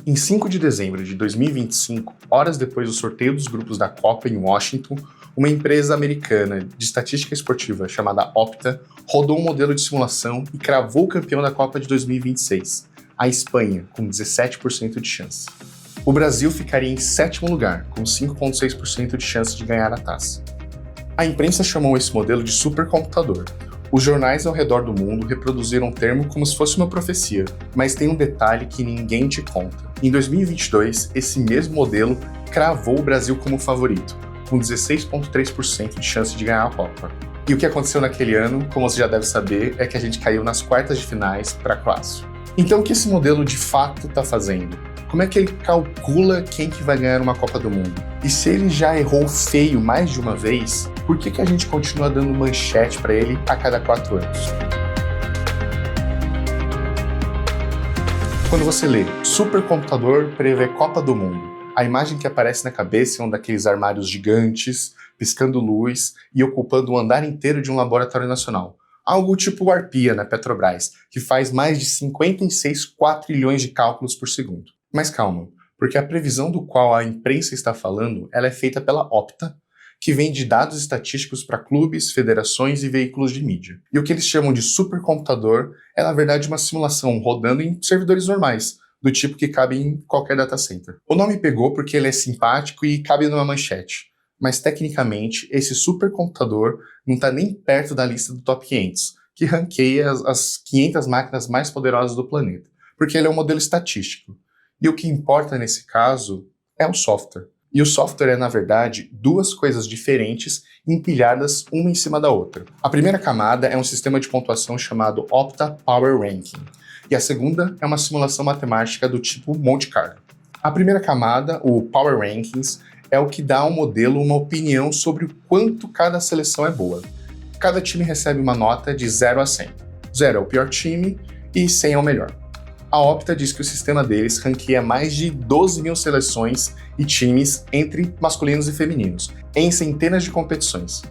Em 5 de dezembro de 2025, horas depois do sorteio dos grupos da Copa em Washington, uma empresa americana de estatística esportiva chamada Opta rodou um modelo de simulação e cravou o campeão da Copa de 2026, a Espanha, com 17% de chance. O Brasil ficaria em 7º lugar, com 5,6% de chance de ganhar a taça. A imprensa chamou esse modelo de supercomputador. Os jornais ao redor do mundo reproduziram o termo como se fosse uma profecia, mas tem um detalhe que ninguém te conta. Em 2022, esse mesmo modelo cravou o Brasil como favorito, com 16,3% de chance de ganhar a Copa. E o que aconteceu naquele ano, como você já deve saber, é que a gente caiu nas quartas de finais para a Croácia. Então o que esse modelo de fato está fazendo? Como é que ele calcula quem que vai ganhar uma Copa do Mundo? E se ele já errou feio mais de uma vez, por que a gente continua dando manchete para ele a cada 4 anos? Quando você lê supercomputador prevê Copa do Mundo, a imagem que aparece na cabeça é um daqueles armários gigantes, piscando luz e ocupando o andar inteiro de um laboratório nacional. Algo tipo o Arpia na Petrobras, que faz mais de 56 quatrilhões de cálculos por segundo. Mas calma, porque a previsão do qual a imprensa está falando, ela é feita pela Opta, que vende dados estatísticos para clubes, federações e veículos de mídia. E o que eles chamam de supercomputador é, na verdade, uma simulação rodando em servidores normais, do tipo que cabe em qualquer data center. O nome pegou porque ele é simpático e cabe numa manchete, mas tecnicamente esse supercomputador não está nem perto da lista do Top 500, que ranqueia as 500 máquinas mais poderosas do planeta, porque ele é um modelo estatístico. E o que importa nesse caso é o software. E o software é, na verdade, duas coisas diferentes empilhadas uma em cima da outra. A primeira camada é um sistema de pontuação chamado Opta Power Ranking. E a segunda é uma simulação matemática do tipo Monte Carlo. A primeira camada, o Power Rankings, é o que dá ao modelo uma opinião sobre o quanto cada seleção é boa. Cada time recebe uma nota de 0 a 100. 0 é o pior time e 100 é o melhor. A Opta diz que o sistema deles ranqueia mais de 12 mil seleções e times entre masculinos e femininos, em centenas de competições,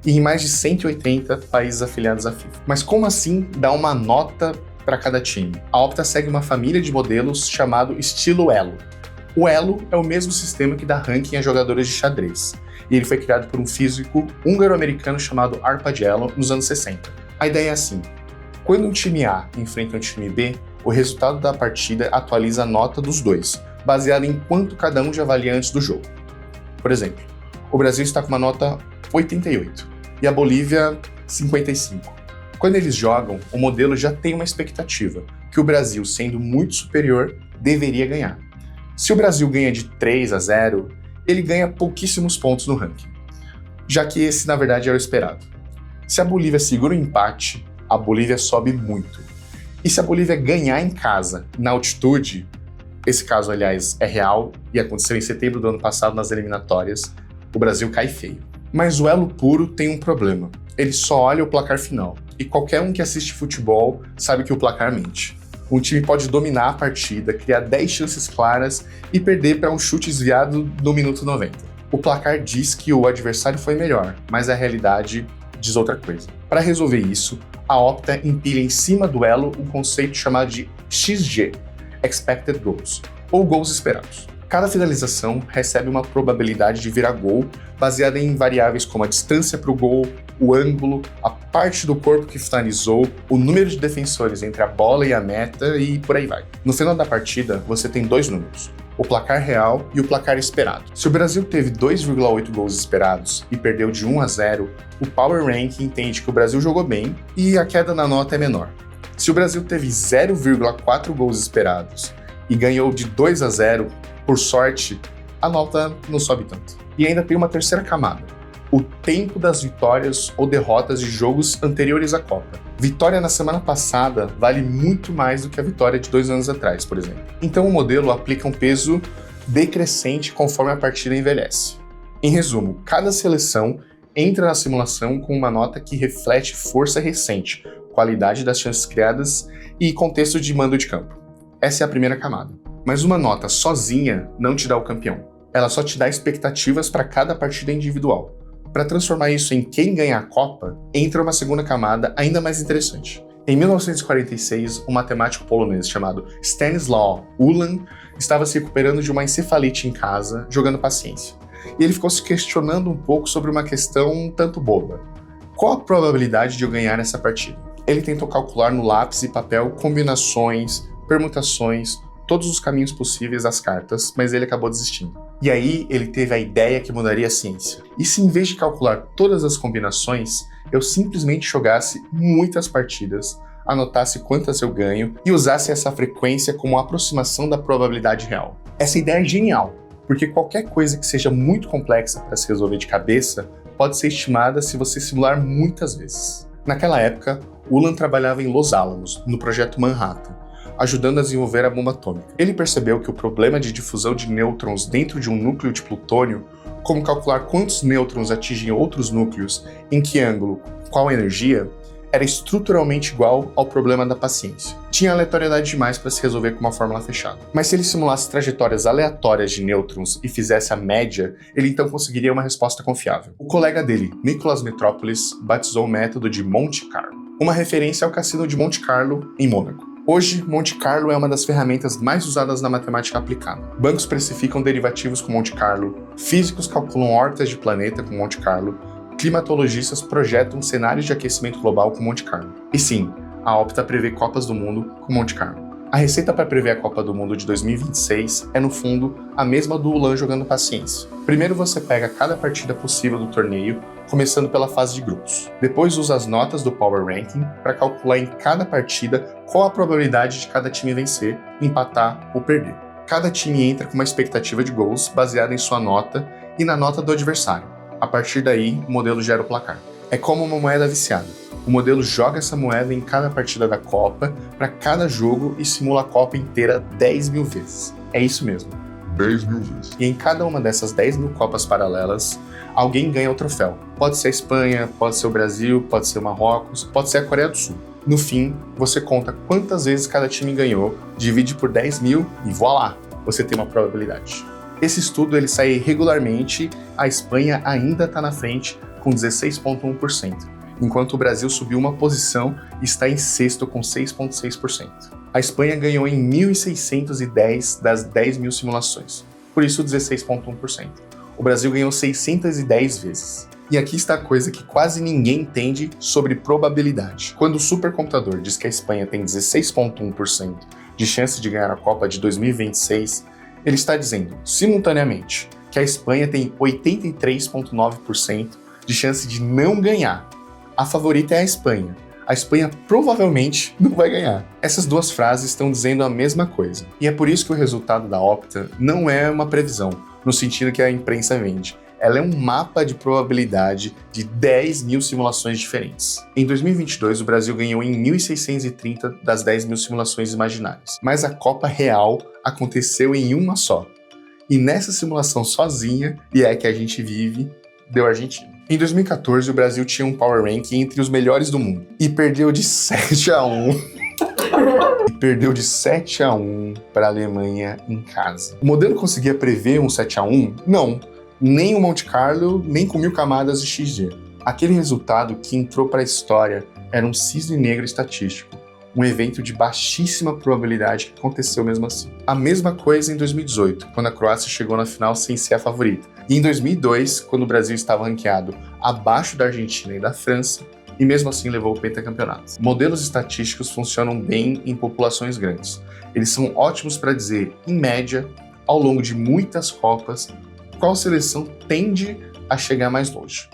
e em mais de 180 países afiliados à FIFA. Mas como assim dá uma nota para cada time? A Opta segue uma família de modelos chamado estilo Elo. O Elo é o mesmo sistema que dá ranking a jogadores de xadrez, e ele foi criado por um físico húngaro-americano chamado Arpagiello nos anos 60. A ideia é assim: quando um time A enfrenta um time B, o resultado da partida atualiza a nota dos dois, baseado em quanto cada um já valia antes do jogo. Por exemplo, o Brasil está com uma nota 88 e a Bolívia 55. Quando eles jogam, o modelo já tem uma expectativa, que o Brasil, sendo muito superior, deveria ganhar. Se o Brasil ganha de 3 a 0, ele ganha pouquíssimos pontos no ranking, já que esse, na verdade, era o esperado. Se a Bolívia segura o empate, a Bolívia sobe muito. E se a Bolívia ganhar em casa, na altitude, esse caso, aliás, é real e aconteceu em setembro do ano passado nas eliminatórias, o Brasil cai feio. Mas o Elo puro tem um problema. Ele só olha o placar final. E qualquer um que assiste futebol sabe que o placar mente. Um time pode dominar a partida, criar 10 chances claras e perder para um chute desviado no minuto 90. O placar diz que o adversário foi melhor, mas a realidade diz outra coisa. Para resolver isso, a Opta empilha em cima do Elo um conceito chamado de XG, Expected Goals, ou gols esperados. Cada finalização recebe uma probabilidade de virar gol baseada em variáveis como a distância para o gol, o ângulo, a parte do corpo que finalizou, o número de defensores entre a bola e a meta e por aí vai. No final da partida, você tem dois números: o placar real e o placar esperado. Se o Brasil teve 2,8 gols esperados e perdeu de 1 a 0, o Power Ranking entende que o Brasil jogou bem e a queda na nota é menor. Se o Brasil teve 0,4 gols esperados e ganhou de 2 a 0, por sorte, a nota não sobe tanto. E ainda tem uma terceira camada: o tempo das vitórias ou derrotas de jogos anteriores à Copa. Vitória na semana passada vale muito mais do que a vitória de 2 anos atrás, por exemplo. Então o modelo aplica um peso decrescente conforme a partida envelhece. Em resumo, cada seleção entra na simulação com uma nota que reflete força recente, qualidade das chances criadas e contexto de mando de campo. Essa é a primeira camada. Mas uma nota sozinha não te dá o campeão. Ela só te dá expectativas para cada partida individual. Para transformar isso em quem ganha a Copa, entra uma segunda camada ainda mais interessante. Em 1946, um matemático polonês chamado Stanisław Ulam estava se recuperando de uma encefalite em casa, jogando paciência. E ele ficou se questionando um pouco sobre uma questão um tanto boba. Qual a probabilidade de eu ganhar essa partida? Ele tentou calcular no lápis e papel combinações, permutações, todos os caminhos possíveis das cartas, mas ele acabou desistindo. E aí ele teve a ideia que mudaria a ciência. E se em vez de calcular todas as combinações, eu simplesmente jogasse muitas partidas, anotasse quantas eu ganho e usasse essa frequência como aproximação da probabilidade real. Essa ideia é genial, porque qualquer coisa que seja muito complexa para se resolver de cabeça pode ser estimada se você simular muitas vezes. Naquela época, Ulam trabalhava em Los Alamos, no projeto Manhattan, ajudando a desenvolver a bomba atômica. Ele percebeu que o problema de difusão de nêutrons dentro de um núcleo de plutônio, como calcular quantos nêutrons atingem outros núcleos, em que ângulo, qual energia, era estruturalmente igual ao problema da paciência. Tinha aleatoriedade demais para se resolver com uma fórmula fechada. Mas se ele simulasse trajetórias aleatórias de nêutrons e fizesse a média, ele então conseguiria uma resposta confiável. O colega dele, Nicholas Metropolis, batizou o método de Monte Carlo, uma referência ao cassino de Monte Carlo, em Mônaco. Hoje, Monte Carlo é uma das ferramentas mais usadas na matemática aplicada. Bancos precificam derivativos com Monte Carlo, físicos calculam órbitas de planeta com Monte Carlo, climatologistas projetam cenários de aquecimento global com Monte Carlo. E sim, a Opta prevê Copas do Mundo com Monte Carlo. A receita para prever a Copa do Mundo de 2026 é, no fundo, a mesma do Ulam jogando paciência. Primeiro você pega cada partida possível do torneio, começando pela fase de grupos. Depois usa as notas do Power Ranking para calcular em cada partida qual a probabilidade de cada time vencer, empatar ou perder. Cada time entra com uma expectativa de gols baseada em sua nota e na nota do adversário. A partir daí, o modelo gera o placar. É como uma moeda viciada. O modelo joga essa moeda em cada partida da Copa, para cada jogo e simula a Copa inteira 10 mil vezes. É isso mesmo. 10 mil vezes. E em cada uma dessas 10 mil Copas paralelas, alguém ganha o troféu. Pode ser a Espanha, pode ser o Brasil, pode ser o Marrocos, pode ser a Coreia do Sul. No fim, você conta quantas vezes cada time ganhou, divide por 10 mil e voilá, você tem uma probabilidade. Esse estudo ele sai regularmente, a Espanha ainda está na frente com 16,1%, enquanto o Brasil subiu uma posição e está em sexto com 6,6%. A Espanha ganhou em 1.610 das 10 mil simulações, por isso 16,1%. O Brasil ganhou 610 vezes. E aqui está a coisa que quase ninguém entende sobre probabilidade. Quando o supercomputador diz que a Espanha tem 16,1% de chance de ganhar a Copa de 2026, ele está dizendo, simultaneamente, que a Espanha tem 83,9% de chance de não ganhar. A favorita é a Espanha. A Espanha provavelmente não vai ganhar. Essas duas frases estão dizendo a mesma coisa. E é por isso que o resultado da Opta não é uma previsão, no sentido que a imprensa vende. Ela é um mapa de probabilidade de 10 mil simulações diferentes. Em 2022, o Brasil ganhou em 1.630 das 10 mil simulações imaginárias. Mas a Copa real aconteceu em uma só. E nessa simulação sozinha, e é que a gente vive, deu Argentina. Em 2014, o Brasil tinha um Power Ranking entre os melhores do mundo. E perdeu de 7-1. Perdeu de 7-1 para a Alemanha em casa. O modelo conseguia prever um 7-1? Não. Nem o Monte Carlo, nem com 1000 camadas de XG. Aquele resultado que entrou para a história era um cisne negro estatístico, um evento de baixíssima probabilidade que aconteceu mesmo assim. A mesma coisa em 2018, quando a Croácia chegou na final sem ser a favorita. E em 2002, quando o Brasil estava ranqueado abaixo da Argentina e da França, e mesmo assim levou o pentacampeonato. Modelos estatísticos funcionam bem em populações grandes. Eles são ótimos para dizer, em média, ao longo de muitas Copas, qual seleção tende a chegar mais longe.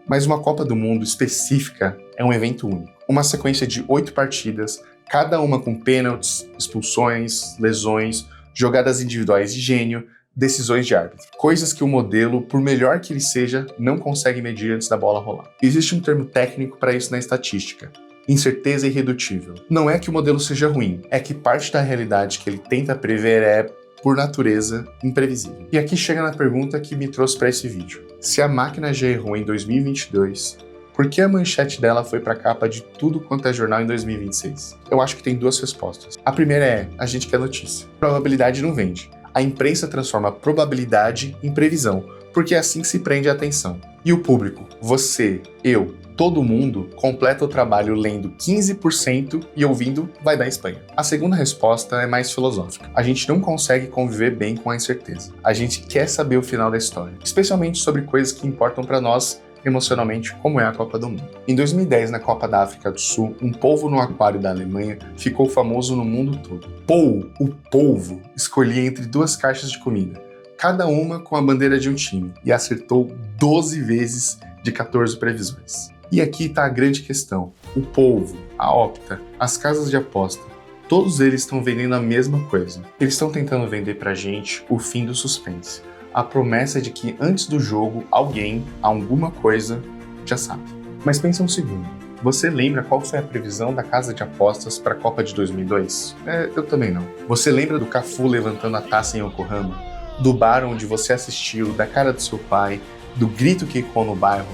Mas uma Copa do Mundo específica é um evento único. Uma sequência de 8 partidas, cada uma com pênaltis, expulsões, lesões, jogadas individuais de gênio, decisões de árbitro. Coisas que o modelo, por melhor que ele seja, não consegue medir antes da bola rolar. Existe um termo técnico para isso na estatística. Incerteza irredutível. Não é que o modelo seja ruim, é que parte da realidade que ele tenta prever é, por natureza, imprevisível. E aqui chega na pergunta que me trouxe para esse vídeo. Se a máquina já errou em 2022, por que a manchete dela foi para a capa de tudo quanto é jornal em 2026? Eu acho que tem 2 respostas. A primeira é, a gente quer notícia. Probabilidade não vende. A imprensa transforma probabilidade em previsão, porque é assim que se prende a atenção. E o público, você, eu, Todo mundo completa o trabalho lendo 15% e ouvindo vai dar Espanha. A segunda resposta é mais filosófica. A gente não consegue conviver bem com a incerteza. A gente quer saber o final da história, especialmente sobre coisas que importam para nós emocionalmente, como é a Copa do Mundo. Em 2010, na Copa da África do Sul, um polvo no aquário da Alemanha ficou famoso no mundo todo. O polvo, escolhia entre 2 caixas de comida, cada uma com a bandeira de um time, e acertou 12 vezes de 14 previsões. E aqui está a grande questão. O polvo, a Opta, as casas de aposta, todos eles estão vendendo a mesma coisa. Eles estão tentando vender pra gente o fim do suspense. A promessa de que antes do jogo, alguma coisa, já sabe. Mas pensa um segundo. Você lembra qual foi a previsão da casa de apostas para a Copa de 2002? Eu também não. Você lembra do Cafu levantando a taça em Yokohama? Do bar onde você assistiu, da cara do seu pai, do grito que ecoou no bairro?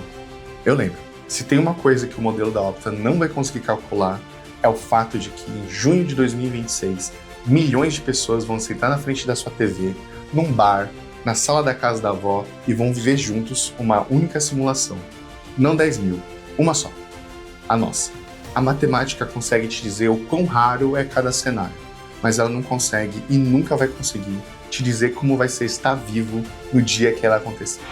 Eu lembro. Se tem uma coisa que o modelo da Opta não vai conseguir calcular, é o fato de que em junho de 2026, milhões de pessoas vão sentar na frente da sua TV, num bar, na sala da casa da avó e vão viver juntos uma única simulação. Não 10 mil, uma só. A nossa. A matemática consegue te dizer o quão raro é cada cenário, mas ela não consegue e nunca vai conseguir te dizer como vai ser estar vivo no dia que ela acontecer.